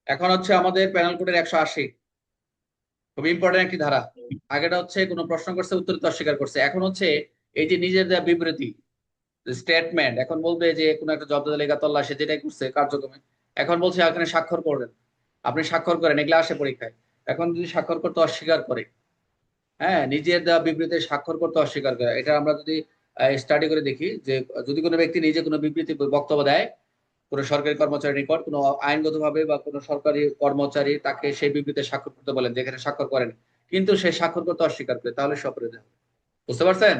এখন হচ্ছে আমাদের প্যানেল কোডের 180, খুব ইম্পর্টেন্ট একটি ধারা। আগেটা হচ্ছে কোনো প্রশ্ন করছে উত্তর দিতে অস্বীকার করছে, এখন হচ্ছে এই যে নিজের দেওয়া বিবৃতি স্টেটমেন্ট, এখন বলবে যে কোনো একটা জব্দ তালিকা তল্লাশি যেটাই করছে কার্যক্রমে, এখন বলছে এখানে স্বাক্ষর করবেন, আপনি স্বাক্ষর করেন, এগুলো আসে পরীক্ষায়। এখন যদি স্বাক্ষর করতে অস্বীকার করে, হ্যাঁ, নিজের দেওয়া বিবৃতিতে স্বাক্ষর করতে অস্বীকার করে, এটা আমরা যদি স্টাডি করে দেখি যে যদি কোনো ব্যক্তি নিজে কোনো বিবৃতি বক্তব্য দেয় কোনো সরকারি কর্মচারীর নিকট, কোনো আইনগত ভাবে বা কোনো সরকারি কর্মচারী তাকে সেই বিবৃতিতে স্বাক্ষর করতে বলেন, যেখানে স্বাক্ষর করেন, কিন্তু সে স্বাক্ষর করতে অস্বীকার করে, তাহলে সে অপরাধী হবে। বুঝতে পারছেন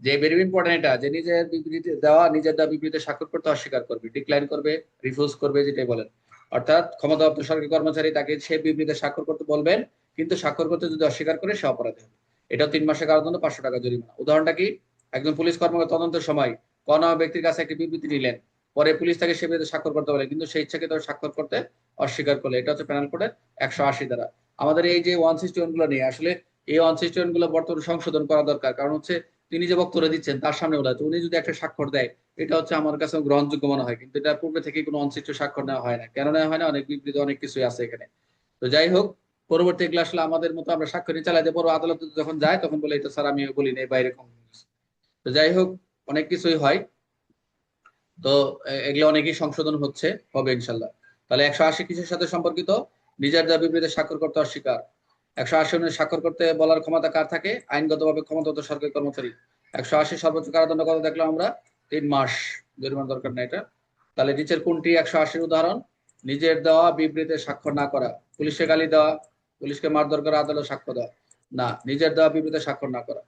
যে ভেরি ইম্পর্টেন্ট এটা, যে নিজের বিবৃতি দেওয়া, নিজের দেওয়া বিবৃতিতে স্বাক্ষর করতে অস্বীকার করবে, ডিক্লাইন করবে, রিফিউজ করবে, যেটাই বলেন। অর্থাৎ ক্ষমতাপ্রাপ্ত সরকারি কর্মচারী তাকে সেই বিবৃতিতে স্বাক্ষর করতে বলবেন, কিন্তু স্বাক্ষর করতে যদি অস্বীকার করে সে অপরাধী হবে। এটা 3 মাসের কারাদণ্ড, 500 টাকা জরিমানা। উদাহরণটা কি? একজন পুলিশ কর্মকর্তা তদন্তের সময় কোন ব্যক্তির কাছে একটি বিবৃতি নিলেন, পরে পুলিশ তাকে সে বিবৃতিতে স্বাক্ষর করতে বলে, কিন্তু সে ইচ্ছাকৃত স্বাক্ষর করতে অস্বীকার করলে, এটা হচ্ছে প্যানেল কোডের 180 দ্বারা। আমাদের এই যে 161 গুলো নিয়ে আসলে এই 161 গুলো বর্তমানে সংশোধন করা দরকার, কারণ হচ্ছে তিনি যে বক্তব্য দিচ্ছেন তার সামনে বলা হচ্ছে, উনি যদি একটা স্বাক্ষর দেয়, এটা হচ্ছে আমার কাছে গ্রহণযোগ্য মনে হয়, কিন্তু এটা পূর্বে থেকে কোনো অনির্দিষ্ট স্বাক্ষর নেওয়া হয় না। কেন নেওয়া হয় না? অনেক বিবৃতি, অনেক কিছুই আছে এখানে। তো যাই হোক, পরবর্তী এগুলো আসলে আমাদের মতো আমরা স্বাক্ষর নিয়ে চালাতে পারবো, আদালতে যখন যায় তখন বলে এটা স্যার আমি বলি না, বাইরে কম। তো যাই হোক, অনেক কিছুই হয়। তো এগুলো অনেকই সংশোধন হচ্ছে, হবে ইনশাল্লাহ। তাহলে 180 কিসের সাথে সম্পর্কিত? নিজের দেওয়া বিবৃতিতে স্বাক্ষর করতে অস্বীকার। 180 স্বাক্ষর করতে বলার ক্ষমতা কার থাকে? আইনগতভাবে ক্ষমতাবদ্ধ সরকারি কর্মচারী। 180 সর্বোচ্চ কারাদণ্ড কত দেখলাম আমরা? 3 মাস। জরিমানা দরকার না এটা। তাহলে নিচের কোনটি 180 উদাহরণ? নিজের দেওয়া বিবৃতিতে স্বাক্ষর না করা। পুলিশকে গালি দেওয়া, পুলিশকে মারধর করা, আদালত সাক্ষ্য দেওয়া। না, নিজের দেওয়া বিবৃতিতে স্বাক্ষর না করা।